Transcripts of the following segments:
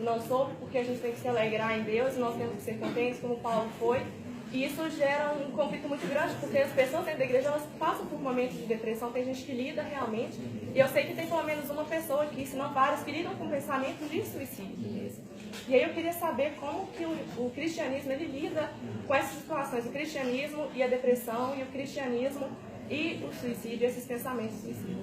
não sobre, porque a gente tem que se alegrar em Deus e nós temos que ser contentes, como Paulo foi. E isso gera um conflito muito grande, porque as pessoas dentro da igreja, elas passam por momentos de depressão, tem gente que lida realmente, e eu sei que tem pelo menos uma pessoa aqui, se não várias, que lidam com pensamentos de suicídio mesmo. E aí eu queria saber como que o cristianismo, ele lida com essas situações, o cristianismo e a depressão, e o cristianismo e o suicídio, esses pensamentos suicidas.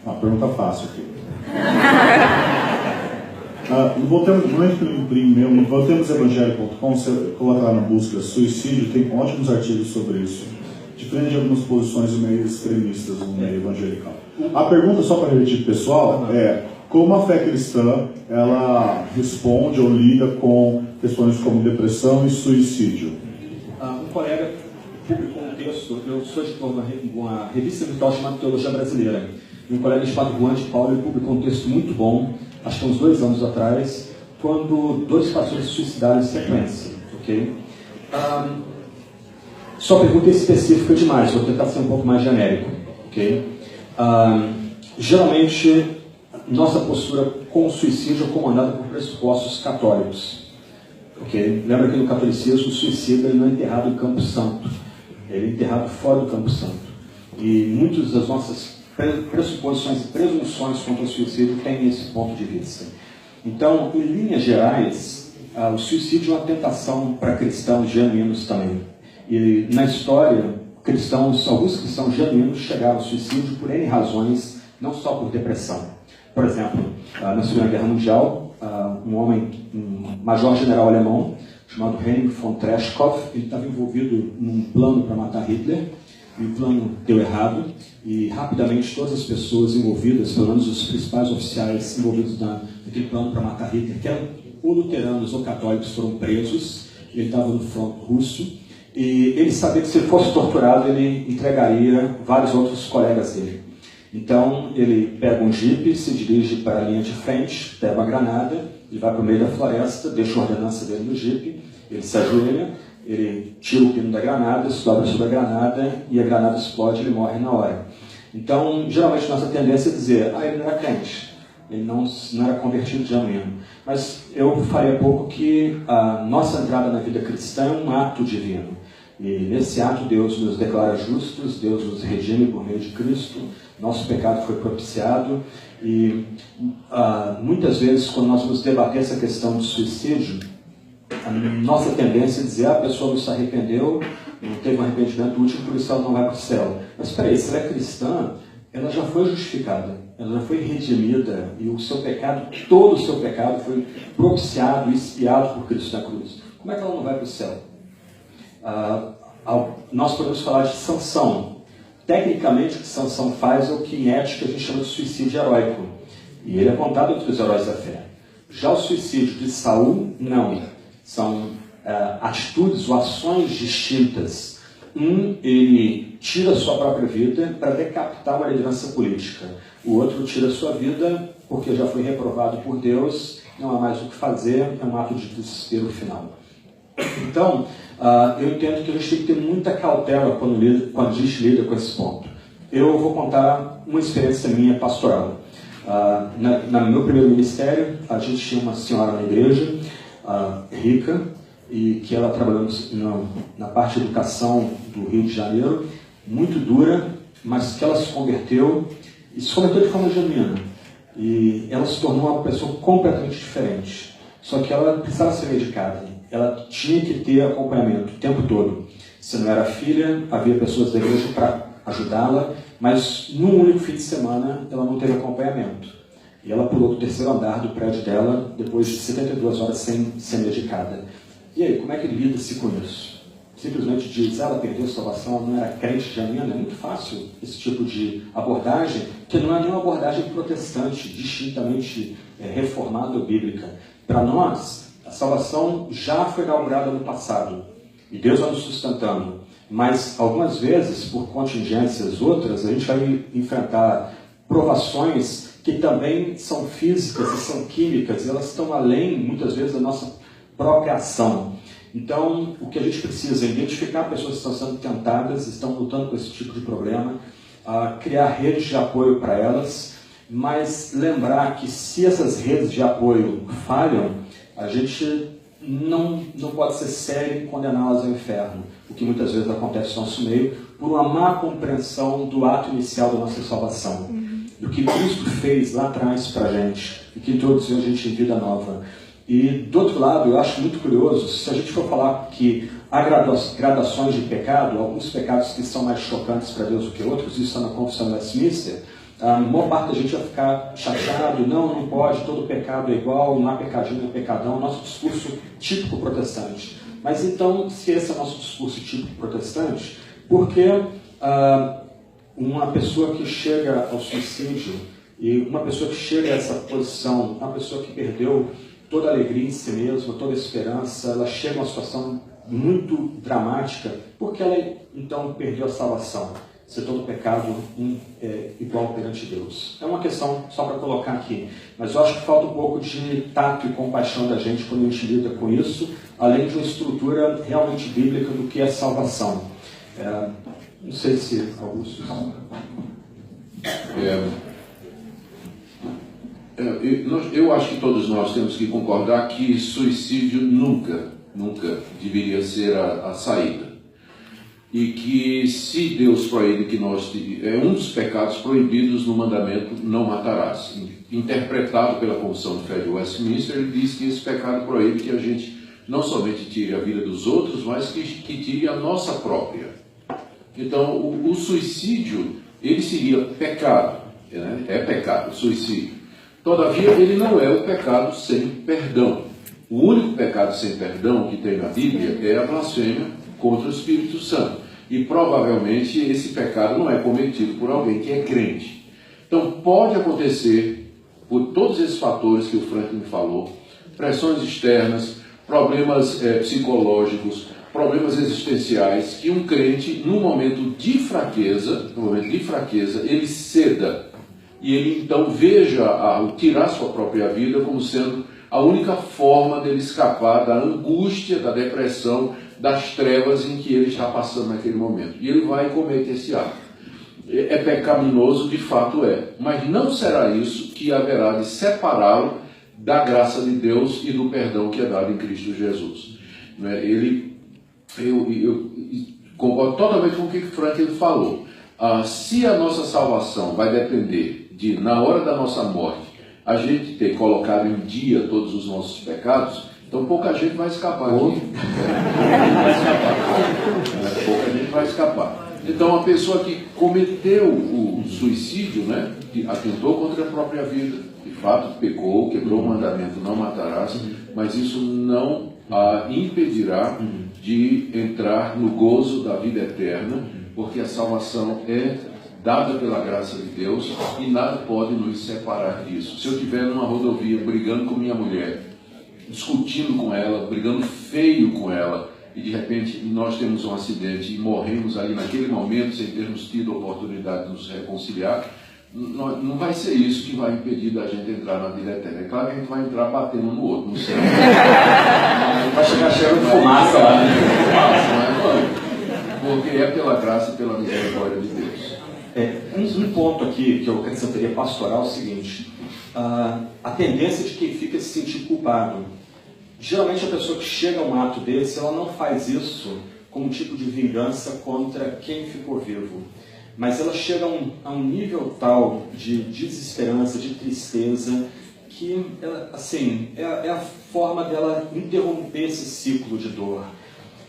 Uma pergunta fácil aqui. Voltemos evangélico.com, você coloca lá na busca suicídio, tem ótimos artigos sobre isso, diferente de algumas posições meio extremistas no meio evangelical. A pergunta, só para repetir pessoal, é como a fé cristã ela responde ou lida com questões como depressão e suicídio. Um colega publicou um texto, eu sou editor de uma revista virtual chamada Teologia Brasileira, e um colega chamado Juan de Paulo, ele publicou um texto muito bom, acho que uns 2 anos atrás, quando 2 pastores se suicidaram em sequência, ok? Sua pergunta é específica demais, vou tentar ser um pouco mais genérico, ok? Geralmente, nossa postura com o suicídio é comandada por pressupostos católicos, ok? Lembra que no catolicismo o suicida ele não é enterrado em Campo Santo, ele é enterrado fora do Campo Santo. E muitas das nossas pressuposições e presunções contra o suicídio têm esse ponto de vista. Então, em linhas gerais, o suicídio é uma tentação para cristãos genuínos também. E na história, alguns cristãos genuínos chegaram ao suicídio por N razões, não só por depressão. Por exemplo, na Segunda Guerra Mundial, um major-general alemão chamado Henning von Treschkov, ele estava envolvido num plano para matar Hitler, e o plano deu errado, e rapidamente todas as pessoas envolvidas, pelo menos os principais oficiais envolvidos naquele plano para matar Hitler, que eram ou luteranos ou católicos, foram presos. Ele estava no fronte russo, e ele sabia que se ele fosse torturado, ele entregaria vários outros colegas dele. Então, ele pega um jipe, se dirige para a linha de frente, pega uma granada, ele vai para o meio da floresta, deixa a ordenança dele no jipe, ele se ajoelha, ele tira o pino da granada, se dobra sobre a granada e a granada explode e ele morre na hora. Então, geralmente, nossa tendência é dizer, ele não era crente, ele não era convertido genuíno. Mas eu falei há pouco que a nossa entrada na vida cristã é um ato divino. E nesse ato Deus nos declara justos, Deus nos redime por meio de Cristo, nosso pecado foi propiciado. E muitas vezes, quando nós vamos debater essa questão de suicídio, a nossa tendência é dizer, a pessoa não se arrependeu, não teve um arrependimento útil, por isso ela não vai para o céu. Mas espera aí, se ela é cristã, ela já foi justificada, ela já foi redimida, e o seu pecado, todo o seu pecado foi propiciado e expiado por Cristo na cruz. Como é que ela não vai para o céu? Nós podemos falar de Sansão. Tecnicamente, o que Sansão faz é o que em ética a gente chama de suicídio heróico. E ele é contado entre os heróis da fé. Já o suicídio de Saul, não. São atitudes ou ações distintas. Ele tira a sua própria vida para decapitar uma liderança política. O outro tira a sua vida porque já foi reprovado por Deus, não há mais o que fazer, é um ato de desespero final. Então, eu entendo que a gente tem que ter muita cautela quando a gente lida com esse ponto. Eu vou contar uma experiência minha pastoral. No meu primeiro ministério, a gente tinha uma senhora na igreja, rica, e que ela trabalhou na parte de educação do Rio de Janeiro, muito dura, mas que ela se converteu, e se converteu de forma genuína. E ela se tornou uma pessoa completamente diferente. Só que ela precisava ser medicada. Ela tinha que ter acompanhamento o tempo todo. Se não era filha, havia pessoas da igreja para ajudá-la, mas num único fim de semana ela não teve acompanhamento. E ela pulou do 3º andar do prédio dela depois de 72 horas sem ser medicada. E aí, como é que lida-se com isso? Simplesmente diz, ela perdeu a salvação, ela não era crente genuína. É muito fácil esse tipo de abordagem, que não é nenhuma abordagem protestante, distintamente reformada ou bíblica. Para nós, a salvação já foi inaugurada no passado, e Deus vai nos sustentando. Mas, algumas vezes, por contingências outras, a gente vai enfrentar provações que também são físicas e são químicas, e elas estão além, muitas vezes, da nossa própria ação. Então, o que a gente precisa é identificar pessoas que estão sendo tentadas, estão lutando com esse tipo de problema, criar redes de apoio para elas, mas lembrar que se essas redes de apoio falham, a gente não pode ser sério em condená-las ao inferno, o que muitas vezes acontece no nosso meio, por uma má compreensão do ato inicial da nossa salvação, do que Cristo fez lá atrás para a gente, e que introduziu a gente em vida nova. E, do outro lado, eu acho muito curioso, se a gente for falar que há gradações de pecado, alguns pecados que são mais chocantes para Deus do que outros, isso está na Confissão de Westminster, a maior parte da gente vai ficar chateado, não pode, todo pecado é igual, não há pecadinho, não é pecadão, nosso discurso típico protestante. Mas então, se esse é o nosso discurso típico protestante, por que uma pessoa que chega ao suicídio, e uma pessoa que chega a essa posição, uma pessoa que perdeu toda a alegria em si mesma, toda a esperança, ela chega a uma situação muito dramática, porque ela então perdeu a salvação, se todo pecado é igual perante Deus. É uma questão só para colocar aqui, mas eu acho que falta um pouco de tato e compaixão da gente quando a gente lida com isso, além de uma estrutura realmente bíblica do que é salvação. Não sei se Augusto... Eu acho que todos nós temos que concordar que suicídio nunca deveria ser a saída. E que se Deus proíbe que nós... É um dos pecados proibidos no mandamento não matarás. Interpretado pela Confissão de Fé de Westminster, ele diz que esse pecado proíbe que a gente não somente tire a vida dos outros, mas que tire a nossa própria. Então, o suicídio, ele seria pecado. Né? É pecado, suicídio. Todavia, ele não é o pecado sem perdão. O único pecado sem perdão que tem na Bíblia é a blasfêmia contra o Espírito Santo. E provavelmente esse pecado não é cometido por alguém que é crente. Então pode acontecer, por todos esses fatores que o Franklin falou, pressões externas, problemas psicológicos, problemas existenciais, que um crente, num momento de fraqueza, ele ceda. E ele então veja tirar sua própria vida como sendo a única forma dele escapar da angústia, da depressão, das trevas em que ele está passando naquele momento. E ele vai cometer esse ato. É pecaminoso, de fato é. Mas não será isso que haverá de separá-lo da graça de Deus e do perdão que é dado em Cristo Jesus. Eu concordo totalmente com o que o Franklin falou. Se a nossa salvação vai depender de, na hora da nossa morte, a gente ter colocado em dia todos os nossos pecados, então pouca gente vai escapar aqui. Pouca gente vai escapar. Então a pessoa que cometeu o suicídio, né, que atentou contra a própria vida, de fato pecou, quebrou o mandamento, não matarás, mas isso não a impedirá de entrar no gozo da vida eterna, porque a salvação é dada pela graça de Deus e nada pode nos separar disso. Se eu estiver numa rodovia brigando com minha mulher, discutindo com ela, brigando feio com ela, e de repente nós temos um acidente e morremos ali naquele momento sem termos tido a oportunidade de nos reconciliar, não vai ser isso que vai impedir da gente entrar na vida eterna. É claro que a gente vai entrar batendo um no outro, não sei. Vai chegar cheiro de fumaça lá, né? Porque é pela graça e pela misericórdia de Deus. Um ponto aqui que eu acrescentaria pastoral é o seguinte: a tendência de quem fica se sentir culpado. Geralmente a pessoa que chega a um ato desse, ela não faz isso como um tipo de vingança contra quem ficou vivo. Mas ela chega a um nível tal de desesperança, de tristeza, que ela, assim, é a forma dela interromper esse ciclo de dor.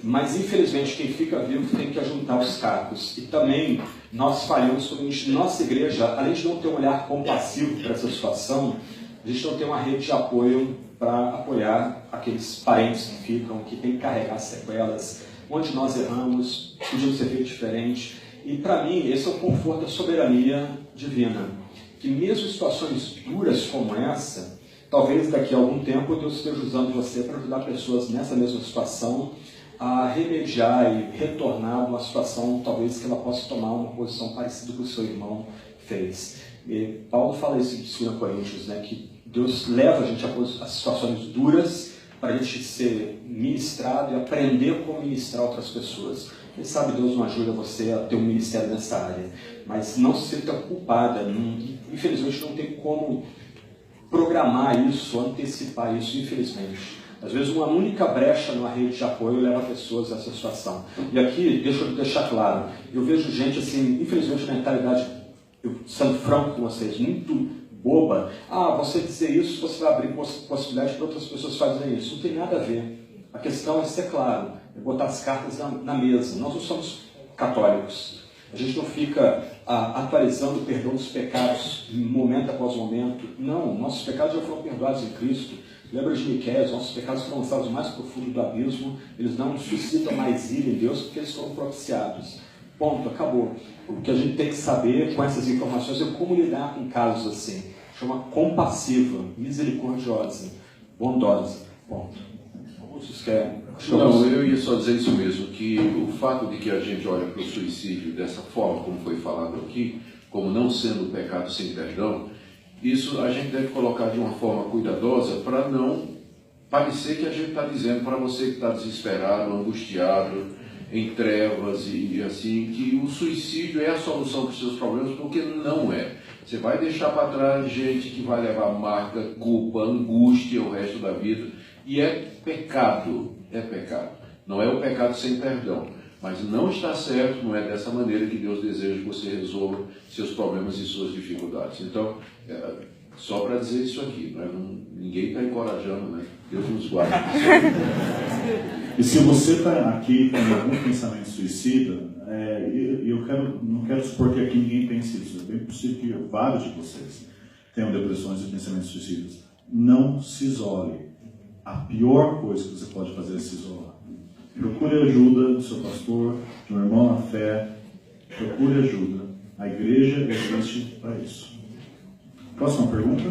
Mas infelizmente quem fica vivo tem que ajuntar os cacos. E também nós falhamos quando nossa igreja, além de não ter um olhar compassivo para essa situação, a gente não tem uma rede de apoio para apoiar aqueles parentes que ficam, que têm que carregar sequelas, onde nós erramos, podíamos ter feito diferente. E para mim, esse é o conforto da soberania divina. Que mesmo em situações duras como essa, talvez daqui a algum tempo Deus esteja usando você para ajudar pessoas nessa mesma situação a remediar e retornar a uma situação, talvez que ela possa tomar uma posição parecida com o que o seu irmão fez. E Paulo fala isso em 2 Coríntios, né, que Deus leva a gente a situações duras para a gente ser ministrado e aprender como ministrar outras pessoas. Quem sabe Deus não ajuda você a ter um ministério nessa área, mas não se sinta culpada. Infelizmente não tem como programar isso, antecipar isso, infelizmente. Às vezes uma única brecha numa rede de apoio leva pessoas a essa situação. E aqui, deixa eu deixar claro, eu vejo gente assim, infelizmente a mentalidade, sendo franco com vocês, muito boba. Você dizer isso, você vai abrir possibilidade para outras pessoas fazerem isso. Não tem nada a ver. A questão é ser claro, é botar as cartas na mesa. Nós não somos católicos. A gente não fica atualizando o perdão dos pecados momento após momento. Não, nossos pecados já foram perdoados em Cristo. Lembra de Miqueias, nossos pecados foram lançados mais profundo do abismo, eles não suscitam mais ira em Deus porque eles foram propiciados. Ponto, acabou. O que a gente tem que saber com essas informações é como lidar com casos assim. Chama compassiva, misericordiosa, bondosa. Ponto. Vocês querem? Não, eu ia só dizer isso mesmo, que o fato de que a gente olha para o suicídio dessa forma, como foi falado aqui, como não sendo pecado sem perdão, isso a gente deve colocar de uma forma cuidadosa para não parecer que a gente está dizendo para você que está desesperado, angustiado, em trevas e assim, que o suicídio é a solução para os seus problemas, porque não é. Você vai deixar para trás gente que vai levar marca, culpa, angústia o resto da vida, e é pecado, Não é o pecado sem perdão, mas não está certo, não é dessa maneira que Deus deseja que você resolva seus problemas e suas dificuldades. Então, só para dizer isso aqui, ninguém está encorajando, né? Deus nos guarde. E se você está aqui com algum pensamento suicida, não quero supor que aqui ninguém pense isso, é bem possível que vários de vocês tenham depressões e pensamentos suicidas. Não se isole. A pior coisa que você pode fazer é se isolar. Procure ajuda do seu pastor, de um irmão na fé. Procure ajuda. A igreja existe para isso. Próxima pergunta.